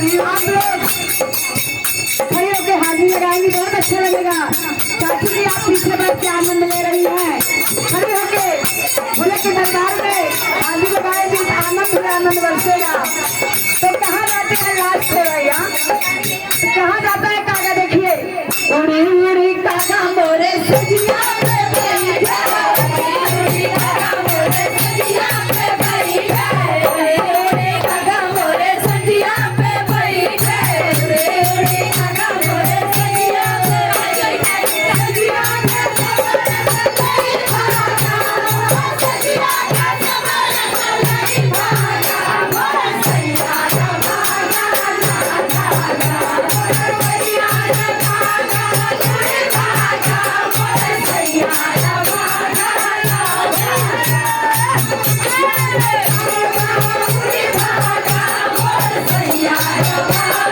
आप लोग खड़े होकर हाजिरी लगाएंगे, बहुत अच्छा लगेगा। चाची जी आप पीछे बैठ के आनंद ले रही हैं, खड़े होके भोले के दरबार में हाजिरी लगाएंगे तो आनंद में आनंद बरसेगा। तो कहाँ जाते हैं लास्ट से भैया, कहाँ जाता है कागा? देखिए उड़ी उड़ी कागा मोरे सजिया पे बैठा, उड़ी उड़ी कागा मोरे सजिया पे बैठा, उड़ी उड़ी कागा मोरे सजिया पे बैठा, उड़ी उड़ी कागा मोरे सजिया पे बैठा, सजिया के सवार भागा, सजिया के सवार भागा, मोर सैया भागा Yeah.